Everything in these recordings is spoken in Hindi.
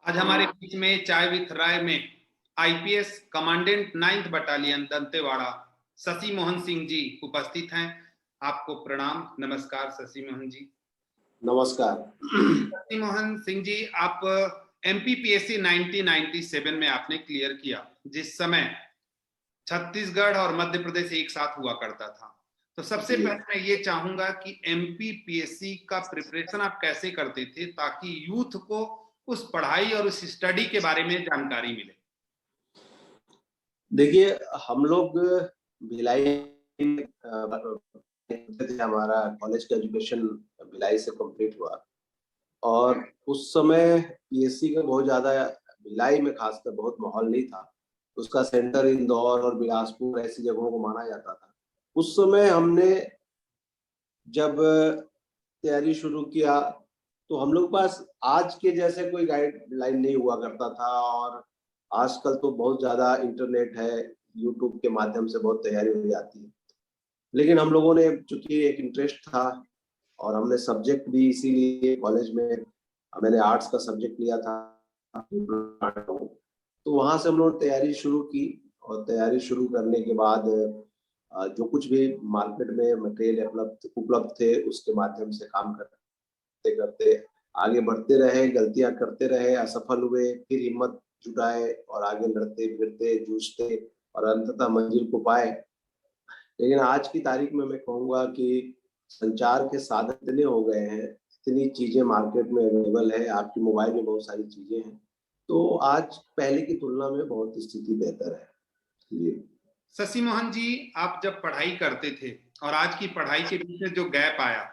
आज हमारे बीच में चाय विथ राय में IPS commandant 9th battalion Dantewada Shashi Mohan Singh ji उपस्थित हैं। आपको प्रणाम, नमस्कार शशि मोहन जी। नमस्कार शशि मोहन सिंह जी, आप एमपीपीएससी 1997 में आपने क्लियर किया, जिस समय छत्तीसगढ़ और मध्य प्रदेश एक साथ हुआ करता था। तो सबसे पहले मैं ये चाहूंगा कि एमपीपीएससी का प्रिपरेशन आप कैसे करते थे ताकि यूथ को उस पढ़ाई और उस स्टडी के बारे में जानकारी मिले। देखिए, हम लोग भिलाई हमारा कॉलेज का एजुकेशन भिलाई से कंप्लीट हुआ और उस समय पीएससी का बहुत ज्यादा भिलाई में खासकर बहुत माहौल नहीं था। उसका सेंटर इंदौर और बिलासपुर ऐसी जगहों को माना जाता था। उस समय हमने जब तैयारी शुरू किया तो हम लोग पास आज के जैसे कोई गाइडलाइन नहीं हुआ करता था और आजकल तो बहुत ज्यादा इंटरनेट है, यूट्यूब के माध्यम से बहुत तैयारी हो जाती है। लेकिन हम लोगों ने चूंकि एक इंटरेस्ट था और हमने सब्जेक्ट भी इसीलिए कॉलेज में मैंने आर्ट्स का सब्जेक्ट लिया था, तो वहां से हम लोगों ने तैयारी शुरू की और तैयारी शुरू करने के बाद जो कुछ भी मार्केट में मटेरियल उपलब्ध थे उसके माध्यम से काम करते करते आगे बढ़ते रहे, गलतियां करते रहे, असफल हुए, फिर हिम्मत जुटाए और आगे लड़ते फिरते जूझते और अंततः मंजिल को पाए। लेकिन आज की तारीख में मैं कहूँगा कि संचार के साधन इतने हो गए हैं, इतनी चीजें मार्केट में अवेलेबल है, आपके मोबाइल में बहुत सारी चीजें हैं, तो आज पहले की तुलना में बहुत स्थिति बेहतर है। शशि मोहन जी, आप जब पढ़ाई करते थे और आज की पढ़ाई के बीच में जो गैप आया,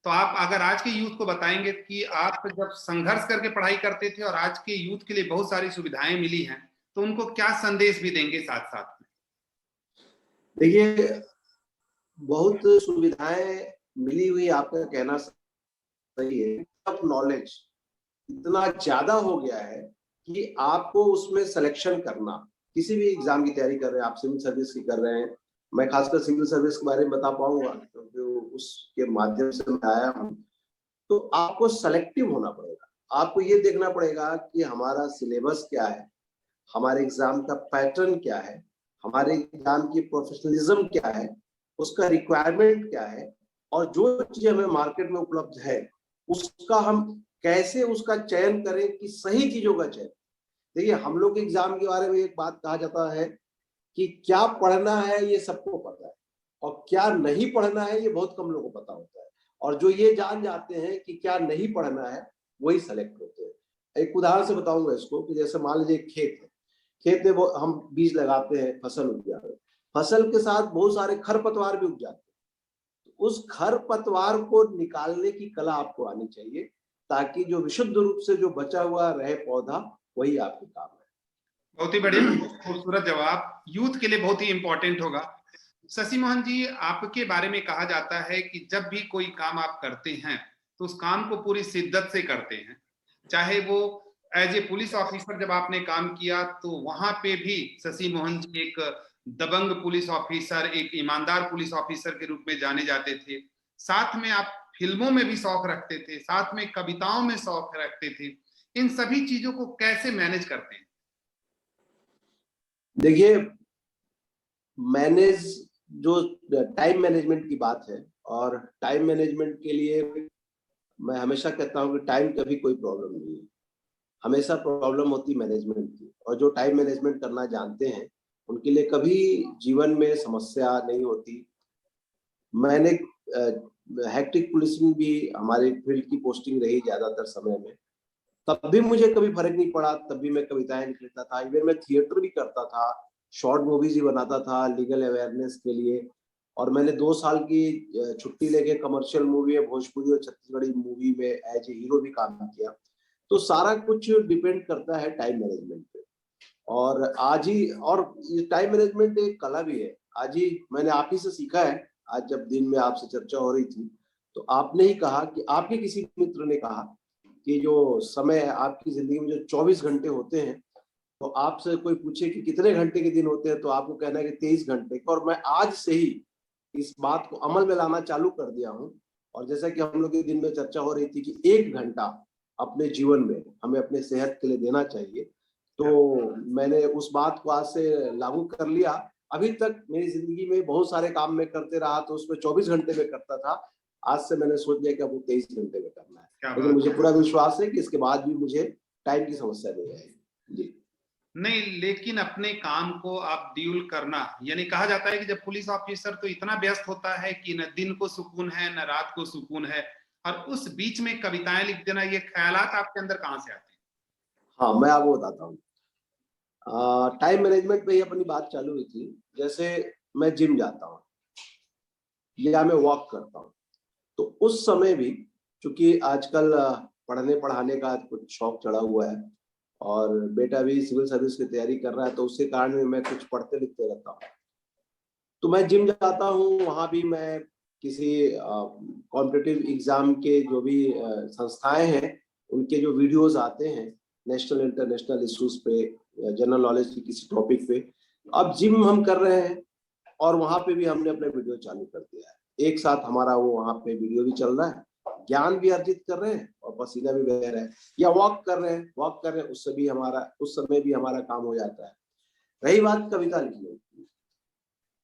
तो आप अगर आज के यूथ को बताएंगे कि आप जब संघर्ष करके पढ़ाई करते थे और आज के यूथ के लिए बहुत सारी सुविधाएं मिली हैं, तो उनको क्या संदेश भी देंगे साथ साथ में? देखिए, बहुत सुविधाएं मिली हुई, आपका कहना सही है। अब नॉलेज इतना ज्यादा हो गया है कि आपको उसमें सिलेक्शन करना, किसी भी एग्जाम की तैयारी कर रहे हैं, आप सिविल सर्विस की कर रहे हैं, मैं खासकर सिविल सर्विस के बारे में बता पाऊंगा क्योंकि उसके माध्यम से मैं आया हूँ। तो आपको सेलेक्टिव होना पड़ेगा, आपको ये देखना पड़ेगा कि हमारा सिलेबस क्या है, हमारे एग्जाम का पैटर्न क्या है, हमारे एग्जाम की प्रोफेशनलिज्म क्या है, उसका रिक्वायरमेंट क्या है और जो चीज हमें मार्केट में उपलब्ध है उसका हम कैसे उसका चयन करें कि सही चीजों का चयन। देखिए, हम लोग के एग्जाम के बारे में एक बात कहा जाता है कि क्या पढ़ना है ये सबको पता है और क्या नहीं पढ़ना है ये बहुत कम लोगों को पता होता है, और जो ये जान जाते हैं कि क्या नहीं पढ़ना है वही सेलेक्ट होते हैं। एक उदाहरण से बताऊंगा इसको कि जैसे मान लीजिए खेत है, खेत में वो हम बीज लगाते हैं, फसल उग जाते हैं, फसल के साथ बहुत सारे खरपतवार भी उग जाते हैं। उस खरपतवार को निकालने की कला आपको आनी चाहिए ताकि जो विशुद्ध रूप से जो बचा हुआ रहे पौधा वही आपके काम है। बहुत ही बढ़िया, खूबसूरत जवाब, यूथ के लिए बहुत ही इंपॉर्टेंट होगा। शशि मोहन जी, आपके बारे में कहा जाता है कि जब भी कोई काम आप करते हैं तो उस काम को पूरी शिद्दत से करते हैं, चाहे वो एज ए पुलिस ऑफिसर जब आपने काम किया तो वहां पे भी शशि मोहन जी एक दबंग पुलिस ऑफिसर, एक ईमानदार पुलिस ऑफिसर के रूप में जाने जाते थे। साथ में आप फिल्मों में भी शौक रखते थे, साथ में कविताओं में शौक रखते थे। इन सभी चीजों को कैसे मैनेज करते हैं? देखिए, मैनेज जो टाइम मैनेजमेंट की बात है, और टाइम मैनेजमेंट के लिए मैं हमेशा कहता हूँ कि टाइम कभी कोई प्रॉब्लम नहीं है, हमेशा प्रॉब्लम होती मैनेजमेंट की। और जो टाइम मैनेजमेंट करना जानते हैं उनके लिए कभी जीवन में समस्या नहीं होती। मैंने हेक्टिक पुलिसिंग भी हमारे फील्ड की पोस्टिंग रही ज्यादातर समय में, तब भी मुझे कभी फर्क नहीं पड़ा, तब भी मैं कविताएं लिखता था, इवन मैं थिएटर भी करता था, शॉर्ट मूवीज भी बनाता था लीगल अवेयरनेस के लिए। और मैंने 2 साल की छुट्टी लेके कमर्शियल मूवी है भोजपुरी और छत्तीसगढ़ी मूवी में एज ए हीरो भी काम किया। तो सारा कुछ डिपेंड करता है टाइम मैनेजमेंट पे। और आज ही, और ये टाइम मैनेजमेंट एक कला भी है, आज ही मैंने आप ही से सीखा है। आज जब दिन में आपसे चर्चा हो रही थी तो आपने ही कहा कि आपके किसी मित्र ने कहा कि जो समय आपकी जिंदगी में जो 24 घंटे होते हैं, तो आपसे कोई पूछे कि कितने घंटे के दिन होते हैं तो आपको कहना है कि 23 घंटे। और मैं आज से ही इस बात को अमल में लाना चालू कर दिया हूँ। और जैसा कि हम लोग के दिन में चर्चा हो रही थी कि 1 घंटा अपने जीवन में हमें अपने सेहत के लिए देना चाहिए। तो मैंने उस बात को आज से लागू कर लिया। अभी तक मेरी जिंदगी में बहुत सारे काम मैं करते रहा, तो उसमें 24 घंटे में करता था। आज से मैंने सोच लिया कि अब 23 घंटे में करना है, लेकिन मुझे पूरा विश्वास है कि इसके बाद भी मुझे टाइम की समस्या नहीं आएगी। जी नहीं, लेकिन अपने काम को आप ड्यूल करना, यानी कहा जाता है कि जब पुलिस ऑफिसर तो इतना व्यस्त होता है कि न दिन को सुकून है न रात को सुकून है, और उस बीच में कविताएं लिख देना, ये ख्यालात आपके अंदर कहाँ से आते हैं? हाँ, मैं आपको बताता हूँ। टाइम मैनेजमेंट पे ही अपनी बात चालू हुई थी। जैसे मैं जिम जाता हूँ या मैं वॉक करता हूँ, तो उस समय भी, चूंकि आजकल पढ़ने पढ़ाने का कुछ शौक चढ़ा हुआ है और बेटा भी सिविल सर्विस की तैयारी कर रहा है, तो उसके कारण भी मैं कुछ पढ़ते लिखते रहता हूँ। तो मैं जिम जाता हूँ, वहाँ भी मैं किसी कॉम्पिटिटिव एग्जाम के जो भी संस्थाएं हैं, उनके जो वीडियोस आते हैं नेशनल इंटरनेशनल इश्यूज पे, जनरल नॉलेज की किसी टॉपिक पे, अब जिम हम कर रहे हैं और वहाँ पे भी हमने अपने वीडियो चालू कर दिया है। एक साथ हमारा वो वहाँ पे वीडियो भी चल रहा है, ज्ञान भी अर्जित कर रहे हैं और पसीना भी बह रहा है, या वॉक कर रहे हैं, उससे भी हमारा, उस समय भी हमारा काम हो जाता है। रही बात कविता लिखने की,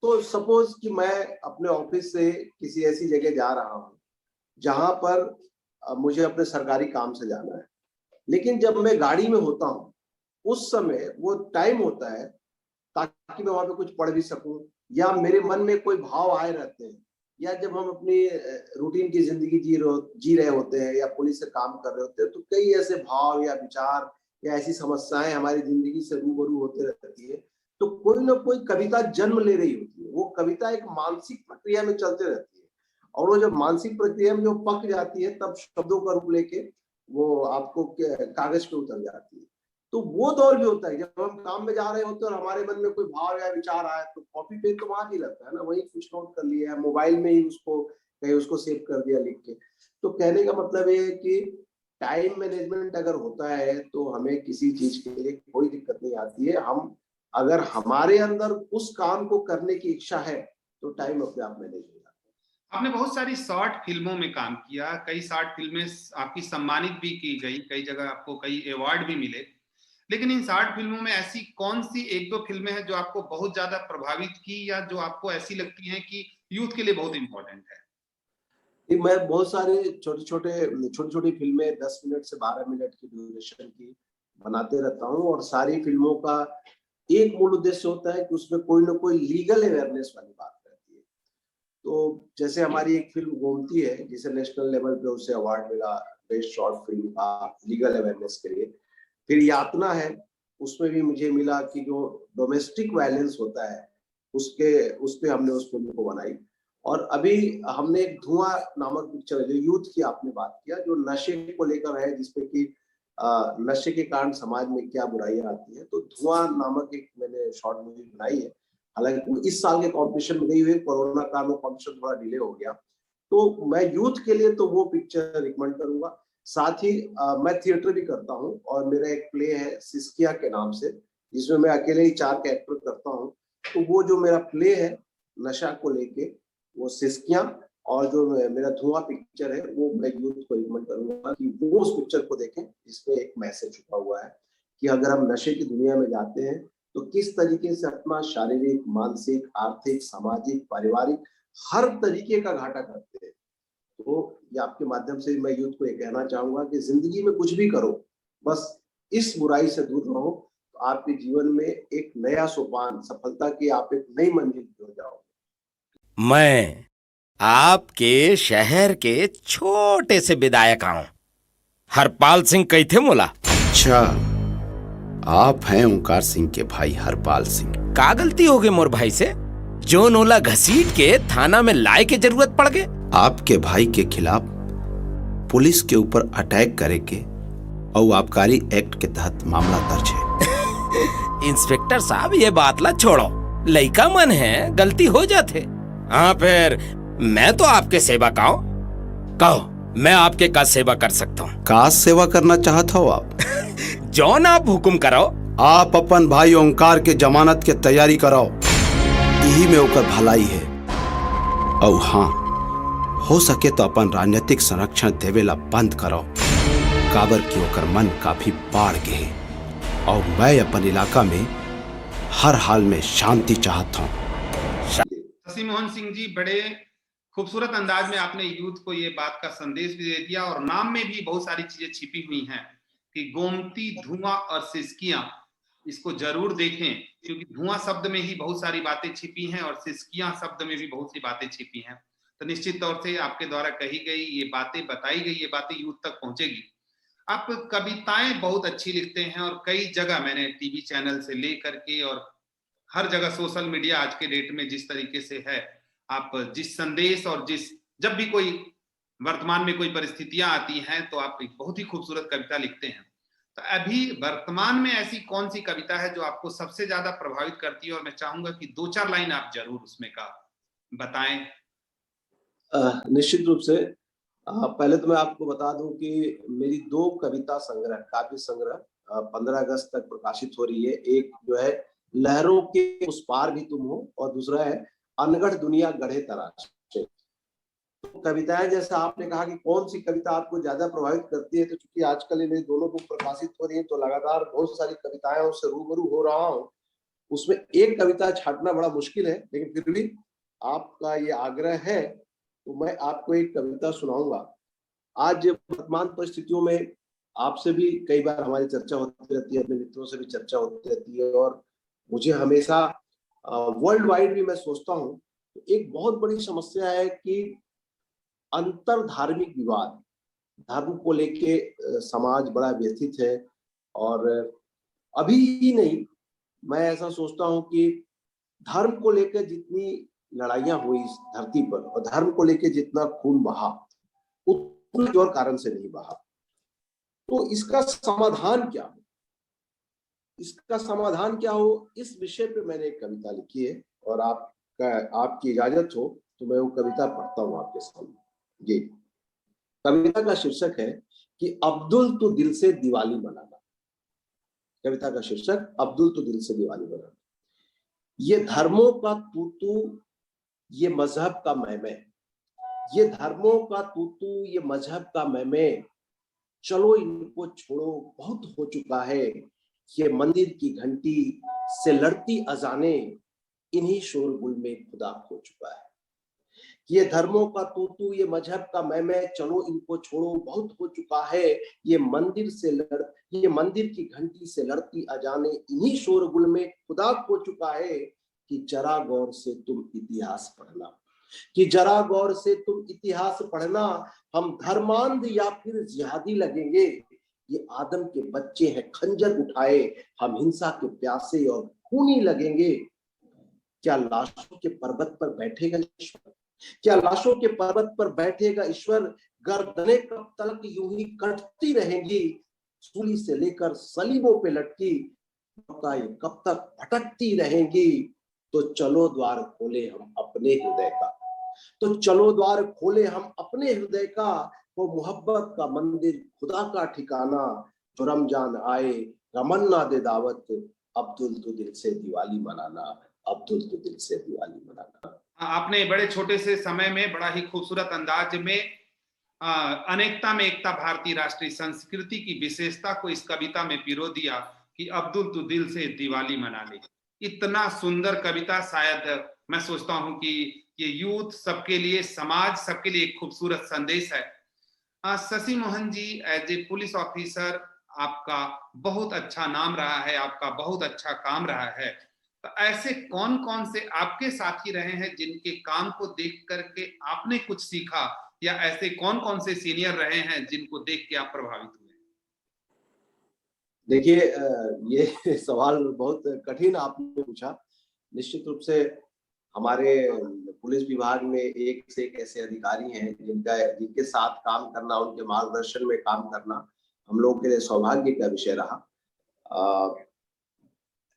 तो सपोज कि मैं अपने ऑफिस से किसी ऐसी जगह जा रहा हूँ जहां पर मुझे अपने सरकारी काम से जाना है, लेकिन जब मैं गाड़ी में होता हूँ उस समय वो टाइम होता है ताकि मैं वहां पे कुछ पढ़ भी सकूं, या मेरे मन में कोई भाव आए रहते हैं, या जब हम अपनी रूटीन की जिंदगी जी रहे होते हैं या पुलिस से काम कर रहे होते हैं, तो कई ऐसे भाव या विचार या ऐसी समस्याएं हमारी जिंदगी से रूबरू होते रहती है, तो कोई ना कोई कविता जन्म ले रही होती है। वो कविता एक मानसिक प्रक्रिया में चलते रहती है, और वो जब मानसिक प्रक्रिया में जो पक जाती है, तब शब्दों का रूप लेके वो आपको कागज पे उतर जाती है। तो वो दौर भी होता है जब हम काम में जा रहे होते हैं और हमारे मन में कोई भाव या विचार आए, तो कॉपी पे तो वहां ही रहता है ना, वही कुछ नोट कर लिया है, मोबाइल में ही उसको कहीं उसको सेव कर दिया लिख के। तो कहने का मतलब ये है कि टाइम मैनेजमेंट अगर होता है तो हमें किसी चीज के लिए कोई दिक्कत नहीं आती है। हम अगर हमारे अंदर उस काम को करने की इच्छा है तो टाइम अपने आप मैनेज हो जाता है। आपने बहुत सारी शॉर्ट फिल्मों में काम किया, कई शॉर्ट फिल्में आपकी सम्मानित भी की गई, कई जगह आपको कई अवार्ड भी मिले, लेकिन इन शॉर्ट फिल्मों में ऐसी कौन सी एक दो फिल्में हैं जो आपको बहुत ज्यादा प्रभावित की, या जो आपको ऐसी लगती हैं कि यूथ के लिए बहुत इंपॉर्टेंट है? मैं बहुत सारे छोटी छोटी फिल्में 10 मिनट से 12 मिनट की ड्यूरेशन की बनाते रहता हूँ, और सारी फिल्मों का एक मूल उद्देश्य होता है कि उसमें कोई ना कोई लीगल अवेयरनेस वाली बात रहती है। तो जैसे हमारी एक फिल्म गोमती है, जिसे नेशनल लेवल पे उसे अवार्ड मिला बेस्ट शॉर्ट फिल्म का लीगल अवेयरनेस के लिए। फिर यातना है, उसमें भी मुझे मिला कि जो डोमेस्टिक वायलेंस होता है उस पे हमने उस फिल्म को बनाई। और अभी हमने एक धुआं नामक पिक्चर है, जो यूथ की आपने बात किया, जो नशे को लेकर है, जिसपे कि नशे के कारण समाज में क्या बुराइयां आती है, तो धुआं नामक एक मैंने शॉर्ट मूवी बनाई है। हालांकि इस साल के कॉम्पिटिशन में गई हुई, कोरोना काल में कॉम्पिटिशन थोड़ा डिले हो गया, तो मैं यूथ के लिए तो वो पिक्चर रिकमेंड करूंगा। साथ ही मैं थिएटर भी करता हूँ, और मेरा एक प्ले है सिस्किया के नाम से, जिसमें मैं अकेले ही 4 कैरेक्टर करता हूँ। तो वो जो मेरा प्ले है नशा को लेके, वो सिस्किया, और जो मेरा धुआं पिक्चर है, वो मैं यूथ को रिकमेंड करूंगा कि वो उस पिक्चर को देखें, जिसमें एक मैसेज छुपा हुआ है कि अगर हम नशे की दुनिया में जाते हैं तो किस तरीके से अपना शारीरिक, मानसिक, आर्थिक, सामाजिक, पारिवारिक हर तरीके का घाटा करते हैं। तो ये आपके माध्यम से मैं यूथ को ये कहना चाहूंगा कि जिंदगी में कुछ भी करो, बस इस बुराई से दूर रहो, तो आपके जीवन में एक नया सोपान, सफलता की आप एक नई मंजिल हो जाओगे। मैं आपके शहर के छोटे से विधायक हूं, हरपाल सिंह कैथे मोला। अच्छा, आप हैं ओंकार सिंह के भाई हरपाल सिंह। का गलती हो गई मोर भाई से, जो नोला घसीट के थाना में लाए के जरूरत पड़ गए? आपके भाई के खिलाफ पुलिस के ऊपर अटैक करे के और आबकारी एक्ट के तहत मामला दर्ज है। इंस्पेक्टर साहब, ये बात ला छोड़ो, लइका मन है, गलती हो जाते। हाँ, फिर मैं तो आपके सेवा कहो, मैं आपके का सेवा कर सकता हूँ। का सेवा करना चाहता हो आप? जौन आप हुक्म कराओ। आप अपन भाई ओंकार के जमानत के तैयारी कराओ, यही में ओकर भलाई है। और हाँ, हो सके तो अपन राजनीतिक संरक्षण देवेला बंद करो, काबर की ओकर मन काफी बाढ़ गए और मैं अपन इलाका में हर हाल में शांति चाहता हूँ। शशि मोहन सिंह जी, बड़े खूबसूरत अंदाज में आपने यूथ को ये बात का संदेश भी दे दिया और नाम में भी बहुत सारी चीजें छिपी हुई हैं कि गोमती, धुआं और सिसकियां, इसको जरूर देखें, क्योंकि धुआं शब्द में ही बहुत सारी बातें छिपी हैं और सिसकियां शब्द में भी बहुत सी बातें छिपी हैं। तो निश्चित तौर से आपके द्वारा कही गई ये बातें, बताई गई ये बातें यूथ तक पहुंचेगी। आप कविताएं बहुत अच्छी लिखते हैं और कई जगह मैंने टीवी चैनल से लेकर के और हर जगह सोशल मीडिया आज के डेट में जिस तरीके से है, आप जिस संदेश और जब भी कोई वर्तमान में कोई परिस्थितियां आती हैं तो आप एक बहुत ही खूबसूरत कविता लिखते हैं। तो अभी वर्तमान में ऐसी कौन सी कविता है जो आपको सबसे ज्यादा प्रभावित करती है, और मैं चाहूंगा कि 2-4 लाइन आप जरूर उसमें का बताएं। निश्चित रूप से पहले तो मैं आपको बता दूं कि मेरी 2 कविता संग्रह, काव्य संग्रह 15 अगस्त तक प्रकाशित हो रही है। एक जो है लहरों के उस पार भी तुम हो, और दूसरा है अनगढ़ दुनिया गढ़े तराशे। तो कविताएं, जैसा आपने कहा कि कौन सी कविता आपको ज्यादा प्रभावित करती है, तो चूंकि आजकल ये मेरी दोनों बुक प्रकाशित हो रही है तो लगातार बहुत सारी कविताएं से रूबरू हो रहा हूँ। उसमें एक कविता छांटना बड़ा मुश्किल है, लेकिन फिर भी आपका ये आग्रह है तो मैं आपको एक कविता सुनाऊंगा। आज वर्तमान परिस्थितियों में आपसे भी कई बार हमारी चर्चा होती रहती है, अपने मित्रों से भी चर्चा होती रहती है, और मुझे हमेशा वर्ल्ड वाइड भी मैं सोचता हूँ तो एक बहुत बड़ी समस्या है कि अंतर धार्मिक विवाद, धर्म को लेके समाज बड़ा व्यथित है। और अभी ही नहीं, मैं ऐसा सोचता हूँ कि धर्म को लेकर जितनी लड़ाइयां हुई इस धरती पर और धर्म को लेकर जितना खून बहा, उतना और कारण से नहीं बहा। तो इसका समाधान क्या हो, इसका समाधान क्या हो, इस विषय पे मैंने एक कविता लिखी है, और आपकी इजाजत हो तो मैं वो कविता पढ़ता हूँ आपके सामने। ये कविता का शीर्षक है कि अब्दुल तो दिल से दिवाली मनाना। कविता का शीर्षक अब्दुल तो दिल से दिवाली मनाना। ये धर्मों का तू, ये मजहब का मैं, ये धर्मों का तू, ये मजहब का मैं, चलो इनको छोड़ो बहुत हो चुका है। ये मंदिर की घंटी से लड़ती अजाने, इन्हीं शोरगुल में खुदा खो चुका है। ये धर्मों का तू, ये मजहब का मैं, चलो इनको छोड़ो बहुत हो चुका है। ये मंदिर की घंटी से लड़ती अजाने, इन्हीं शोरगुल में खुदा खो चुका है। कि जरा गौर से तुम इतिहास पढ़ना, कि जरा गौर से तुम इतिहास पढ़ना, हम धर्मांध या फिर जिहादी लगेंगे। ये आदम के बच्चे हैं खंजर उठाए, हम हिंसा के प्यासे और खूनी लगेंगे। क्या लाशों के पर्वत पर बैठेगा ईश्वर, क्या लाशों के पर्वत पर बैठेगा ईश्वर। गर्दनें कब तक यूं ही कटती रहेंगी, सूली से लेकर सलीबों पे लटकी कब तक भटकती रहेंगी। तो चलो द्वार खोले हम अपने हृदय का, तो चलो द्वार खोले हम अपने हृदय का। वो मोहब्बत का मंदिर, खुदा का ठिकाना, जो रमजान आए रमन्ना दे दावत, अब्दुल तो दिल से दिवाली मनाना, अब्दुल तो दिल से दिवाली मनाना। आपने बड़े छोटे से समय में बड़ा ही खूबसूरत अंदाज में अनेकता में एकता भारतीय राष्ट्रीय संस्कृति की विशेषता को इस कविता में पिरो दिया कि अब्दुल तो दिल से दिवाली मना ले। इतना सुंदर कविता शायद मैं सोचता हूं कि ये यूथ सबके लिए, समाज सबके लिए एक खूबसूरत संदेश है। Shashi Mohan ji, as a police officer आपका बहुत अच्छा नाम रहा है, आपका बहुत अच्छा काम रहा है। तो ऐसे कौन कौन से आपके साथी रहे हैं जिनके काम को देख करके आपने कुछ सीखा, या ऐसे कौन कौन से सीनियर रहे हैं जिनको देख के आप प्रभावित हुए? देखिए, ये सवाल बहुत कठिन आपने पूछा। निश्चित रूप से हमारे पुलिस विभाग में एक से एक ऐसे अधिकारी हैं जिनके साथ काम करना, उनके मार्गदर्शन में काम करना हम लोगों के लिए सौभाग्य का विषय रहा।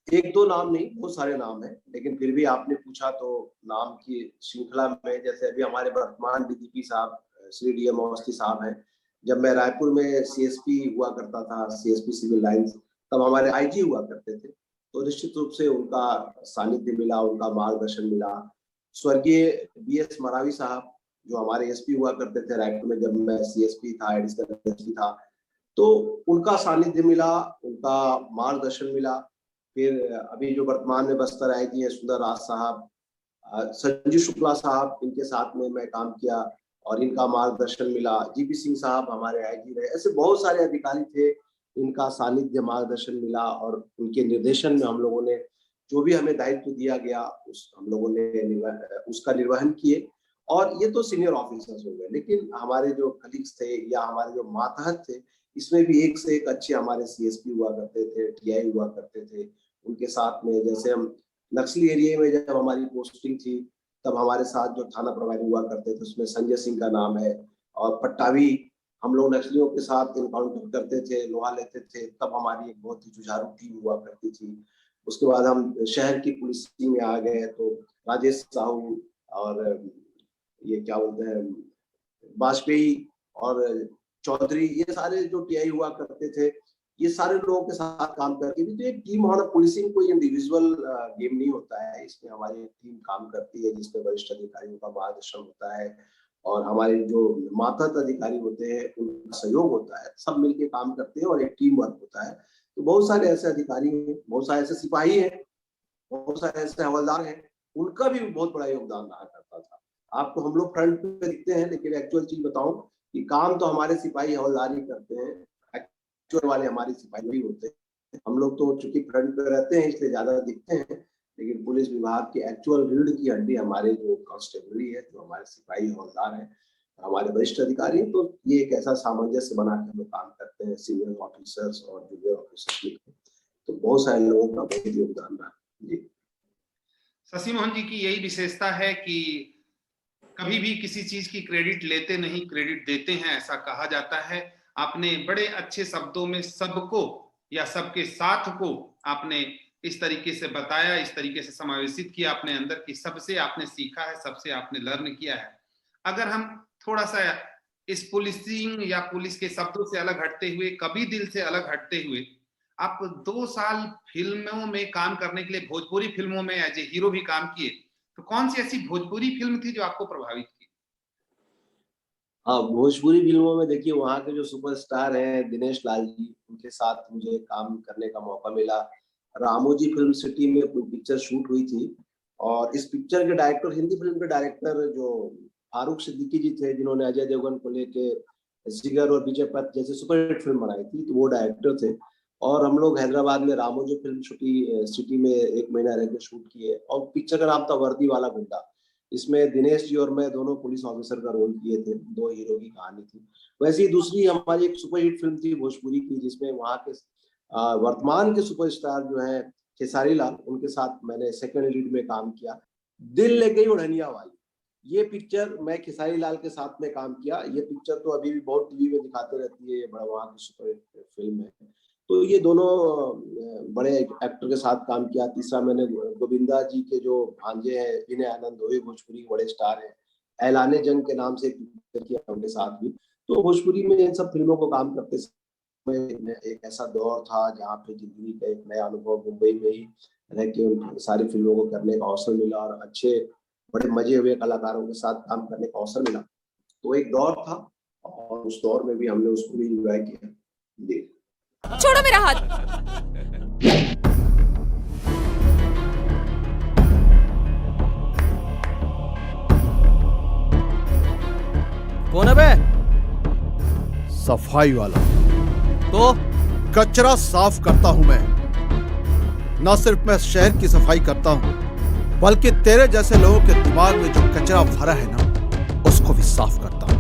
एक दो नाम नहीं, बहुत सारे नाम हैं, लेकिन फिर भी आपने पूछा तो नाम की श्रृंखला में, जैसे अभी हमारे वर्तमान डीजीपी साहब श्री DM अवस्थी साहब हैं। जब मैं रायपुर में CSP हुआ करता था, CSP सिविल लाइंस, तब हमारे IG हुआ करते थे, तो निश्चित रूप से उनका सानिध्य मिला, उनका मार्गदर्शन मिला। स्वर्गीय BS मरावी साहब जो हमारे SP हुआ करते थे रायपुर में, जब मैं CSP था, एडिशनल SP था, तो उनका सानिध्य मिला, उनका मार्गदर्शन मिला। फिर अभी जो वर्तमान में बस्तर आईजी हैं सुंदर राज साहब, संजीव शुक्ला साहब, इनके साथ में मैं काम किया और इनका मार्गदर्शन मिला। जीपी सिंह साहब हमारे आईजी रहे। ऐसे बहुत सारे अधिकारी थे, इनका सानिध्य मार्गदर्शन मिला और उनके निर्देशन में हम लोगों ने जो भी हमें दायित्व दिया गया हम लोगों ने उसका निर्वहन किए। और ये तो सीनियर ऑफिसर्स हो गए, लेकिन हमारे जो कलीग्स थे या हमारे जो मातहत थे, इसमें भी एक से एक अच्छे हमारे सीएसपी हुआ करते थे, टीआई हुआ करते थे। उनके साथ में जैसे हम नक्सली एरिया में जब हमारी पोस्टिंग थी, तब हमारे साथ जो थाना प्रभारी हुआ करते थे उसमें संजय सिंह का नाम है। और पट्टावी, हम लोग नक्सलियों के साथ इनकाउंटर करते थे, लोहा लेते थे, तब हमारी एक बहुत ही जुझारू टीम हुआ करती थी। उसके बाद हम शहर की पुलिसिंग में आ गए, तो राजेश साहू और ये क्या बोलते हैं वाजपेयी और चौधरी, ये सारे जो टीआई हुआ करते थे, ये सारे लोगों के साथ काम करके भी तो एक टीम होना, पुलिसिंग कोई इंडिविजुअल गेम नहीं होता है। इसमें हमारी टीम काम करती है जिसमें वरिष्ठ अधिकारियों का मार्गदर्शन होता है और हमारे जो मातहत अधिकारी होते हैं उनका सहयोग होता है, सब मिलके काम करते हैं और एक टीम वर्क होता है। तो बहुत सारे ऐसे अधिकारी हैं, बहुत सारे ऐसे सिपाही हैं, बहुत सारे ऐसे हवलदार हैं, उनका भी बहुत बड़ा योगदान रहा करता था। आपको हम लोग फ्रंट पे दिखते हैं, लेकिन एक्चुअल चीज बताऊं कि काम तो हमारे सिपाही हवलदार ही करते हैं, एक्चुअल वाले हमारे सिपाही ही होते हैं। हम लोग तो चूंकि फ्रंट पे रहते हैं इसलिए ज्यादा दिखते हैं, लेकिन पुलिस विभाग की एक्चुअल रीढ़ की हड्डी हमारे जो कांस्टेबल है, जो हमारे सिपाही हवलदार हैं, हमारे वरिष्ठ अधिकारी। तो ये एक ऐसा सामंजस्य बना के हम लोग काम करते हैं, सीनियर ऑफिसर्स और जूनियर ऑफिसर्स मिलकर। तो बहुत सारे लोगों का बहुत योगदान रहा जी। शशि मोहन जी की यही विशेषता है कि कभी भी किसी चीज की क्रेडिट लेते नहीं, क्रेडिट देते हैं, ऐसा कहा जाता है। आपने बड़े अच्छे शब्दों में सबको या सबके साथ को आपने इस तरीके से बताया, इस तरीके से समावेशित किया अपने अंदर कि सबसे आपने सीखा है, सबसे आपने लर्न किया है। अगर हम थोड़ा सा इस पुलिसिंग या पुलिस के शब्दों से अलग हटते हुए, कभी दिल से अलग हटते हुए, आप 2 साल फिल्मों में काम करने के लिए भोजपुरी फिल्मों में एज ए हीरो भी काम किए, तो कौन सी ऐसी भोजपुरी फिल्म थी जो आपको प्रभावित की? हाँ, भोजपुरी फिल्मों में देखिए वहाँ के जो सुपरस्टार हैं दिनेश लाल जी, उनके साथ मुझे काम करने का मौका मिला। रामोजी फिल्म सिटी में कोई पिक्चर शूट हुई थी और इस पिक्चर के डायरेक्टर, हिंदी फिल्म के डायरेक्टर जो फारूक सिद्दीकी जी थे, जिन्होंने अजय देवगन को लेके जिगर और विजय पथ जैसे सुपरहिट फिल्म बनाई थी, तो वो डायरेक्टर थे। और हम लोग हैदराबाद में रामोजी फिल्म सिटी में 1 महीना रह के शूट किए और पिक्चर का नाम था वर्दी वाला गुंडा। इसमें दिनेश जी और मैं दोनों पुलिस ऑफिसर का रोल किए थे, 2 हीरो की कहानी थी। वैसे ही दूसरी हमारी एक सुपरहिट फिल्म थी भोजपुरी की, जिसमें वहाँ के वर्तमान के सुपरस्टार जो हैं खेसारी लाल, उनके साथ मैंने सेकंड लीड में काम किया। दिल ले गई ओढ़निया वाली, ये पिक्चर मैं खेसारी लाल के साथ में काम किया। ये पिक्चर तो अभी भी बहुत टीवी में दिखाते रहती है, ये बड़ा वहाँ की सुपरहिट फिल्म है। तो ये दोनों बड़े एक्टर के साथ काम किया। तीसरा मैंने गोविंदा जी के जो भांजे हैं विनय आनंद, वो भी भोजपुरी के बड़े स्टार हैं, ऐलाने जंग के नाम से एक पिक्चर किया उनके साथ भी। तो भोजपुरी में इन सब फिल्मों को काम करते समय एक ऐसा दौर था जहाँ पे जिंदगी का एक नया अनुभव, मुंबई में ही रह के उन सारी फिल्मों को करने का अवसर मिला और अच्छे बड़े मजे हुए कलाकारों के साथ काम करने का अवसर मिला। तो एक दौर था और उस दौर में भी हमने उसको भी एंजॉय किया। जी, छोड़ो मेरा हाथ। कौन है बे? सफाई वाला। तो कचरा साफ करता हूं मैं। न सिर्फ मैं शहर की सफाई करता हूं, बल्कि तेरे जैसे लोगों के दिमाग में जो कचरा भरा है ना, उसको भी साफ करता हूं।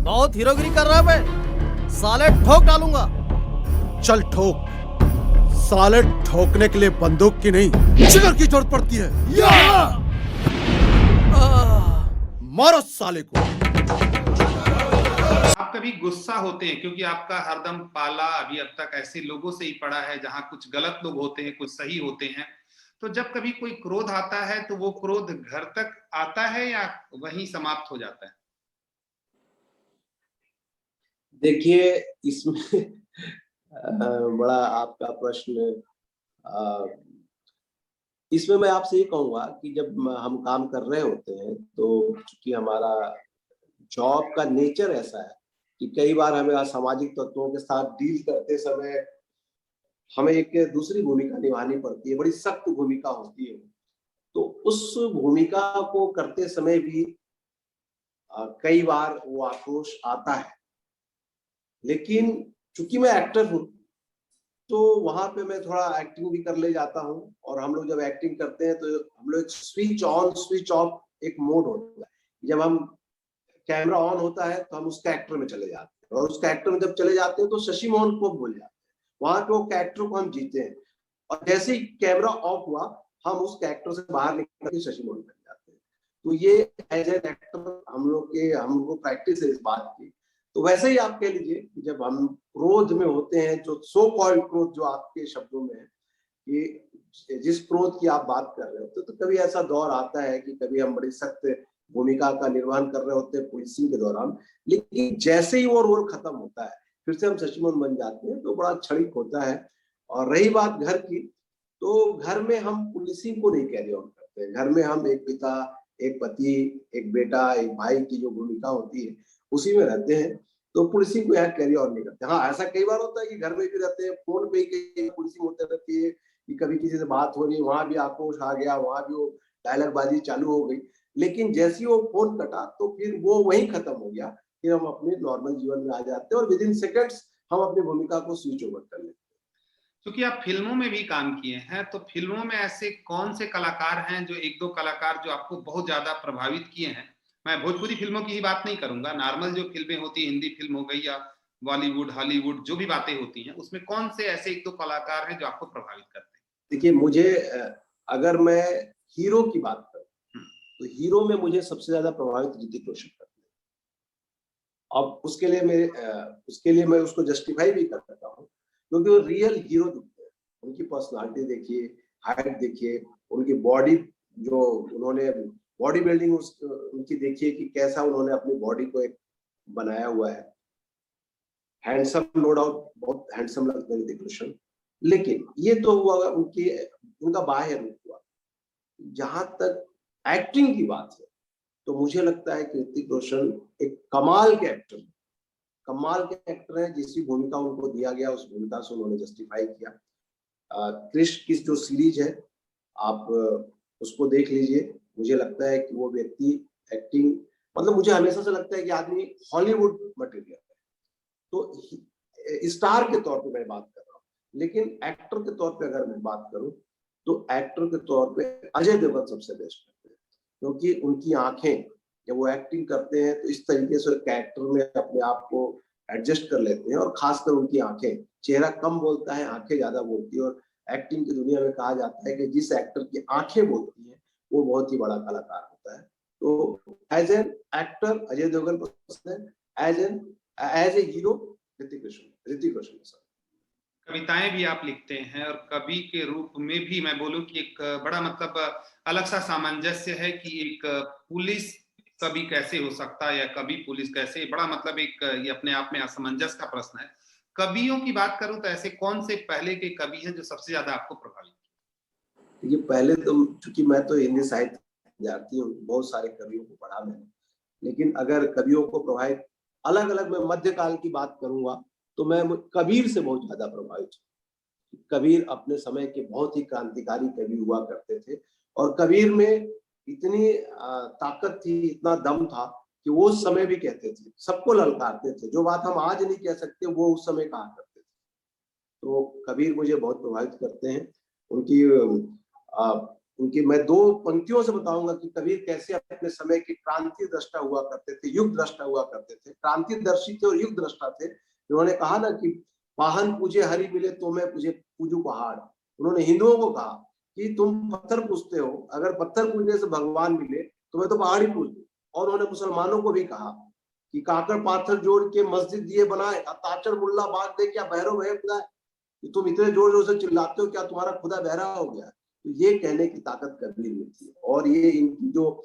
बहुत हीरोगिरी कर रहा है बे, साले ठोक डालूंगा। चल ठोक, साले ठोकने के लिए बंदूक की नहीं जिगर की जरूरत पड़ती है। मारो साले को। आप कभी गुस्सा होते हैं, क्योंकि आपका हरदम पाला अभी अब तक ऐसे लोगों से ही पड़ा है जहां कुछ गलत लोग होते हैं, कुछ सही होते हैं, तो जब कभी कोई क्रोध आता है तो वो क्रोध घर तक आता है या वहीं समाप्त हो जाता है? देखिए, इसमें बड़ा आपका प्रश्न, इसमें मैं आपसे ये कहूंगा कि जब हम काम कर रहे होते हैं तो चूंकि हमारा जॉब का नेचर ऐसा है कि कई बार हमें असामाजिक तत्वों के साथ डील करते समय हमें एक दूसरी भूमिका निभानी पड़ती है, बड़ी सख्त भूमिका होती है। तो उस भूमिका को करते समय भी कई बार वो आक्रोश आता है, लेकिन चूंकि मैं एक्टर हूँ तो वहां पे मैं थोड़ा एक्टिंग भी कर ले जाता हूँ। और हम लोग जब एक्टिंग करते हैं तो हम लोग स्विच ऑन स्विच ऑफ एक मोड होता है। जब हम कैमरा ऑन होता है तो हम उस कैरेक्टर में चले जाते हैं, और उस कैरेक्टर में जब चले जाते हैं तो शशि मोहन को भूल जाते हैं, वहां पे वो कैरेक्टर को हम जीते हैं। और जैसे ही कैमरा ऑफ हुआ हम उस कैरेक्टर से बाहर निकल के शशि मोहन बन जाते हैं। तो ये एज एन एक्टर हमको प्रैक्टिस है इस बात की। तो वैसे ही आप कह लीजिए कि जब हम क्रोध में होते हैं, जो सो कॉल्ड क्रोध जो आपके शब्दों में है, कि जिस क्रोध की आप बात कर रहे होते तो कभी ऐसा दौर आता है कि कभी हम बड़ी सख्त भूमिका का निर्वहन कर रहे होते हैं पुलिसिंग के दौरान, लेकिन जैसे ही वो रोल खत्म होता है फिर से हम शशि मोहन बन जाते हैं, तो बड़ा क्षणिक होता है। और रही बात घर की, तो घर में हम पुलिसिंग को नहीं कैरी ऑन करते हैं। घर में हम एक पिता, एक पति, एक बेटा, एक भाई की जो भूमिका होती है उसी में रहते हैं, तो पुलिसिंग को यहाँ कैरी ऑन नहीं करते। हाँ, ऐसा कई बार होता है कि घर में भी रहते हैं, फोन पे ही पुलिसिंग होते रहती है कि कभी किसी से बात हो रही है, वहां भी आक्रोश आ गया, वहां भी वो डायलॉग बाजी चालू हो गई, लेकिन जैसे ही वो फोन कटा तो फिर वो वहीं खत्म हो गया। फिर हम अपने नॉर्मल जीवन में आ जाते हैं और विद इन सेकेंड्स हम अपनी भूमिका को स्विच ओवर कर लेते हैं। क्योंकि आप फिल्मों में भी काम किए हैं, तो फिल्मों में ऐसे कौन से कलाकार हैं, जो एक दो कलाकार जो आपको बहुत ज्यादा प्रभावित किए हैं? मैं भोजपुरी फिल्मों की ही बात नहीं करूंगा, नॉर्मल जो फिल्में होती है, हिंदी फिल्म हो गई या बॉलीवुड हॉलीवुड जो भी बातें होती हैं, उसमें कौन से ऐसे एक दो कलाकार हैं जो आपको प्रभावित करते हैं? देखिए, मुझे अगर मैं हीरो की बात करूं तो हीरो में मुझे सबसे ज्यादा प्रभावित ऋतिक रोशन करते हैं। अब उसके लिए मैं उसको जस्टिफाई भी कर सकता हूँ, क्योंकि वो रियल हीरो दिखते हैं। उनकी पर्सनालिटी देखिए, हाइट देखिए, उनकी बॉडी, जो उन्होंने बॉडी बिल्डिंग उनकी देखिए कि कैसा उन्होंने अपनी बॉडी को एक बनाया हुआ है। हैंडसम, नो डाउट, बहुत हैंडसम लगते हैं ऋतिक रोशन। लेकिन ये तो हुआ उनका बाह्य रूप हुआ। जहां तक एक्टिंग की बात है तो मुझे लगता है कि ऋतिक रोशन एक कमाल के एक्टर है। जिस भूमिका उनको दिया गया उस भूमिका से उन्होंने जस्टिफाई किया। क्रिश की जो सीरीज है आप उसको देख लीजिए। मुझे लगता है कि वो व्यक्ति एक्टिंग, मतलब मुझे हमेशा से लगता है कि आदमी हॉलीवुड मटेरियल है। तो स्टार के तौर पे मैं बात कर रहा हूँ, लेकिन एक्टर के तौर पे अगर मैं बात करूं तो एक्टर के तौर पे अजय देवगन सबसे बेस्ट है, क्योंकि उनकी आंखें, जब वो एक्टिंग करते हैं तो इस तरीके से कैरेक्टर में अपने आप को एडजस्ट कर लेते हैं। और खासकर उनकी आंखें, चेहरा कम बोलता है, आंखें ज्यादा बोलती है। और एक्टिंग की दुनिया में कहा जाता है कि जिस एक्टर की आंखें बोलती हैं वो बहुत ही बड़ा कलाकार होता है। तो as an actor Ajay Devgan पसंद है, as a hero Hrithik Roshan पसंद। कविताएं भी आप लिखते हैं, और कवि के रूप में भी मैं बोलूं कि एक बड़ा मतलब अलग सा सामंजस्य है कि एक पुलिस कवि कैसे हो सकता है या कवि पुलिस कैसे, बड़ा मतलब एक ये अपने आप में असमंजस का प्रश्न है। कवियों की बात करूं तो ऐसे कौन से पहले के कवि हैं जो सबसे ज्यादा आपको प्रभावित? ये पहले तो, चूंकि मैं तो हिंदी साहित्य विद्यार्थी हूँ, बहुत सारे कवियों को पढ़ा मैंने, लेकिन अगर कवियों को प्रभावित अलग अलग मैं मध्यकाल की बात करूंगा तो मैं कबीर से बहुत ज्यादा प्रभावित हूँ। कबीर अपने समय के बहुत ही क्रांतिकारी कवि हुआ करते थे, और कबीर में इतनी ताकत थी, इतना दम था कि वो उस समय भी कहते थे, सबको ललकारते थे। जो बात हम आज नहीं कह सकते वो उस समय कहा करते थे। तो कबीर मुझे बहुत प्रभावित करते हैं। उनकी मैं दो पंक्तियों से बताऊंगा कि कबीर कैसे अपने समय के क्रांति दृष्टा हुआ करते थे, युग दृष्टा हुआ करते थे। क्रांतिदर्शी थे और युग दृष्टा थे। उन्होंने कहा ना कि वाहन पूजे हरि मिले तो मैं पूजू पहाड़। उन्होंने हिंदुओं को कहा कि तुम पत्थर पूजते हो, अगर पत्थर पूजने से भगवान मिले तो मैं तो पहाड़ ही पूज दूं। और उन्होंने मुसलमानों को भी कहा कि काकड़ पाथर जोड़ के मस्जिद दिए बनाए, ताचर मुल्ला बाग दे, क्या भैरव है खुदा? तुम इतने जोर जोर से चिल्लाते हो, क्या तुम्हारा खुदा बहरा हो गया? तो ये कहने की ताकत कबीर में थी। और ये इनकी जो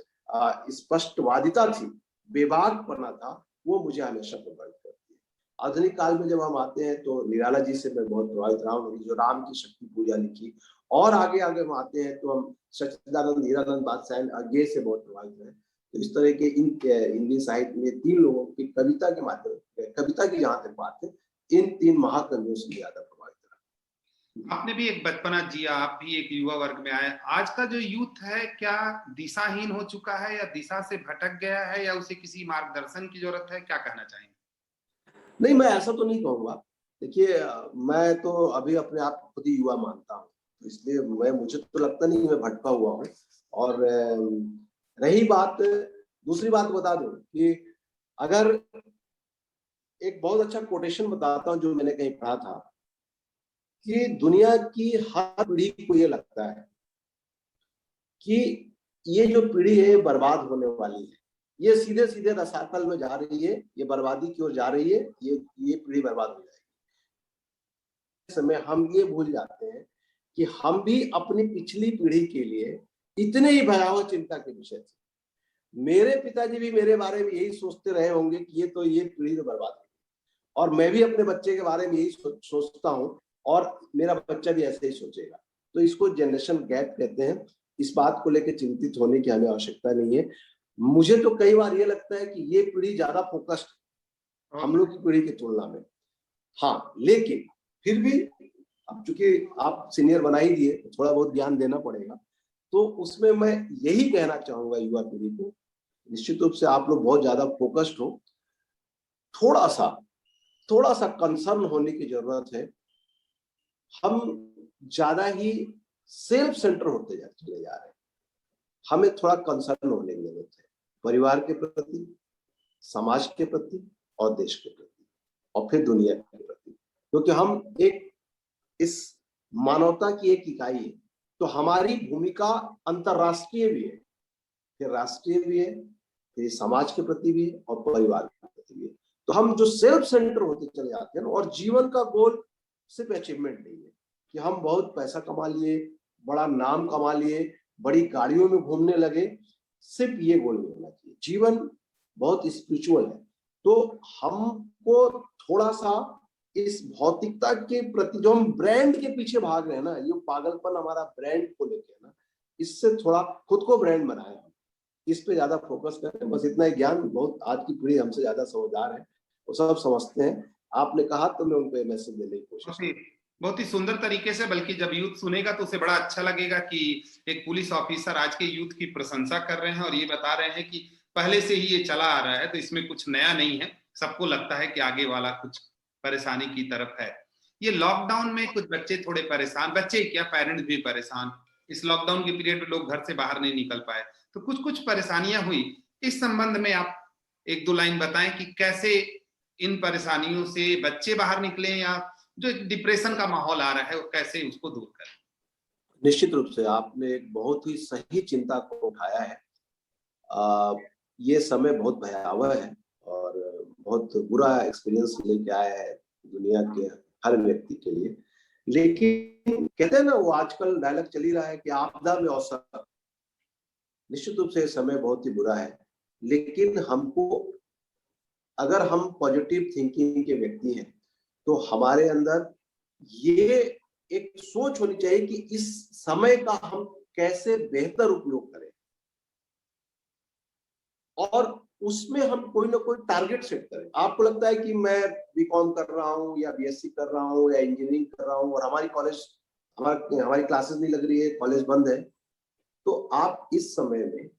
स्पष्टवादिता थी, बेबाकपना था, वो मुझे हमेशा प्रभावित करती है। आधुनिक काल में जब हम आते हैं तो निराला जी से मैं बहुत प्रभावित रहा हूँ, जो राम की शक्ति पूजा लिखी, और आगे आगे हम आते हैं तो हम सच्चिदानंद हीरानंद बादशाह ये से बहुत प्रभावित हैं। तो इस तरह के इन हिंदी साहित्य में 3 लोगों की कविता के माध्यम, कविता की जहां तक बात है, इन 3 महाकवियों से ज्यादा प्रभावित रहा। आपने भी एक बचपना जिया, आप भी एक युवा वर्ग में आए। आज का जो यूथ है क्या दिशाहीन हो चुका है या दिशा से भटक गया है या उसे किसी मार्गदर्शन की जरूरत है, क्या कहना चाहेंगे? नहीं, मैं ऐसा तो नहीं कहूंगा। देखिए, मैं तो अभी अपने आप को खुद ही युवा मानता हूँ, तो इसलिए मुझे तो लगता नहीं मैं भटका हुआ हूँ। और रही बात, दूसरी बात बता दूं कि अगर एक बहुत अच्छा कोटेशन बताता हूँ जो मैंने कहीं पढ़ा था कि दुनिया की हर पीढ़ी को ये लगता है कि ये जो पीढ़ी है बर्बाद होने वाली है, ये सीधे सीधे रसातल में जा रही है, ये बर्बादी की ओर जा रही है, ये पीढ़ी बर्बाद हो जाएगी। इस समय हम ये भूल जाते हैं कि हम भी अपनी पिछली पीढ़ी के लिए इतने ही भयावह चिंता के विषय थे। मेरे पिताजी भी मेरे बारे में यही सोचते रहे होंगे कि ये पीढ़ी तो बर्बाद है, और मैं भी अपने बच्चे के बारे में यही सोचता हूँ, और मेरा बच्चा भी ऐसे ही सोचेगा। तो इसको जनरेशन गैप कहते हैं। इस बात को लेकर चिंतित होने की हमें आवश्यकता नहीं है। मुझे तो कई बार ये लगता है कि ये पीढ़ी ज्यादा फोकस्ड हम लोग की पीढ़ी की तुलना में। हाँ, लेकिन फिर भी अब चूंकि आप सीनियर बना ही दिए, तो थोड़ा बहुत ज्ञान देना पड़ेगा। तो उसमें मैं यही कहना चाहूंगा युवा पीढ़ी को, निश्चित रूप से आप लोग बहुत ज्यादा फोकस्ड हो, थोड़ा सा कंसर्न होने की जरूरत है। हम ज्यादा ही सेल्फ सेंटर होते चले जा रहे हैं। हमें थोड़ा कंसर्न होने की जरूरत है, परिवार के प्रति, समाज के प्रति और देश के प्रति, और फिर दुनिया के प्रति। क्योंकि हम इस मानवता की एक इकाई है, तो हमारी भूमिका अंतरराष्ट्रीय भी है, फिर राष्ट्रीय भी है, फिर समाज के प्रति भी है और परिवार के प्रति भी है। तो हम जो सेल्फ सेंटर होते चले जाते हैं, और जीवन का गोल सिर्फ अचीवमेंट नहीं है कि हम बहुत पैसा कमा लिए, बड़ा नाम कमा लिए, बड़ी गाड़ियों में घूमने लगे, सिर्फ ये गोल नहीं होना चाहिए। जीवन बहुत स्पिरिचुअल है। तो हमको थोड़ा सा इस भौतिकता के प्रति, जो हम ब्रांड के पीछे भाग रहे हैं ना, ये पागलपन हमारा ब्रांड को लेके ना, इससे थोड़ा खुद को ब्रांड बनाए, हम इस पे ज्यादा फोकस करें। बस इतना ही ज्ञान, बहुत आज की पीढ़ी हमसे ज्यादा समझदार है, वो सब समझते हैं। आपने कहा तो मैं उनको मैसेज देने की कोशिश, बहुत ही सुंदर तरीके से, बल्कि जब यूथ सुनेगा तो उसे बड़ा अच्छा लगेगा कि एक पुलिस ऑफिसर आज के यूथ की प्रशंसा कर रहे हैं और ये बता रहे हैं कि पहले से ही ये चला आ रहा है, तो इसमें कुछ नया नहीं है। सबको लगता है कि आगे वाला कुछ परेशानी की तरफ है। ये लॉकडाउन में कुछ बच्चे थोड़े परेशान, बच्चे क्या, पेरेंट्स भी परेशान। इस लॉकडाउन के पीरियड में लोग घर से बाहर नहीं निकल पाए, तो कुछ परेशानियां हुई। इस संबंध में आप 1-2 लाइन बताएं कि कैसे इन परेशानियों से बच्चे बाहर निकले, या जो डिप्रेशन का माहौल आ रहा है कैसे उसको दूर करें। निश्चित रूप से आपने एक बहुत ही सही चिंता को उठाया है। ये समय बहुत भयावह है और बहुत बुरा एक्सपीरियंस लेके आया है दुनिया के हर व्यक्ति के लिए। लेकिन कहते हैं ना, वो आजकल डायलॉग चल ही रहा है कि आपदा में अवसर। निश्चित रूप से समय बहुत ही बुरा है, लेकिन हमको, अगर हम पॉजिटिव थिंकिंग के व्यक्ति हैं, तो हमारे अंदर ये एक सोच होनी चाहिए कि इस समय का हम कैसे बेहतर उपयोग करें, और उसमें हम कोई ना कोई टारगेट सेट करें। आपको लगता है कि मैं बीकॉम कर रहा हूँ या बीएससी कर रहा हूँ या इंजीनियरिंग कर रहा हूँ और हमारी क्लासेस नहीं लग रही है, कॉलेज बंद है, तो आप इस समय में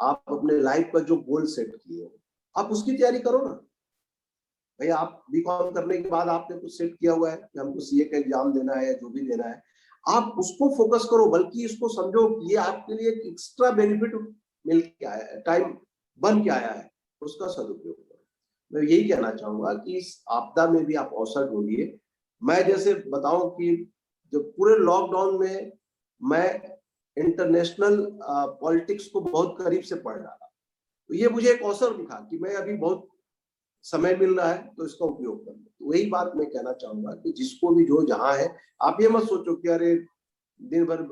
आप अपने लाइफ का जो गोल सेट किए हो, आप उसकी तैयारी करो ना। भाई, आप बीकॉम करने के बाद आपने कुछ सेट किया हुआ है कि हमको सीए का एग्जाम देना है या जो भी देना है, आप उसको फोकस करो। बल्कि इसको समझो ये आपके लिए एक एक्स्ट्रा बेनिफिट मिल के आया है, टाइम बन के आया है, उसका सदुपयोग करो। मैं यही कहना चाहूंगा कि इस आपदा में भी आप अवसर ढूंढिए। मैं जैसे बताऊं कि जो पूरे लॉकडाउन में मैं इंटरनेशनल पॉलिटिक्स को बहुत करीब से पढ़ रहा था, तो ये मुझे एक अवसर दिखा कि मैं अभी बहुत समय मिल रहा है तो इसका उपयोग करें। तो वही बात मैं कहना चाहूंगा कि जिसको भी जो जहां है, आप ये मत सोचो कि अरे दिन भर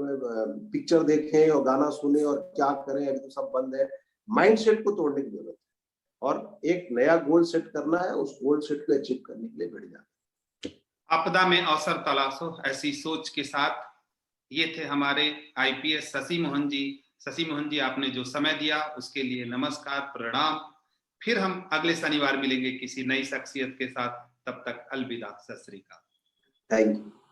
पिक्चर देखें और गाना सुने और क्या करें, अभी तो सब बंद है। माइंडसेट को तोड़ने की जरूरत है। और एक नया गोल सेट करना है, उस गोल सेट को अचीव करने के लिए भिड़ जाना। आपदा में अवसर तलाशो, ऐसी सोच के साथ ये थे हमारे आईपीएस शशि मोहन जी। शशि मोहन जी, आपने जो समय दिया उसके लिए नमस्कार, प्रणाम। फिर हम अगले शनिवार मिलेंगे किसी नई शख्सियत के साथ। तब तक अलविदा, सत श्री अकाल। Thank you.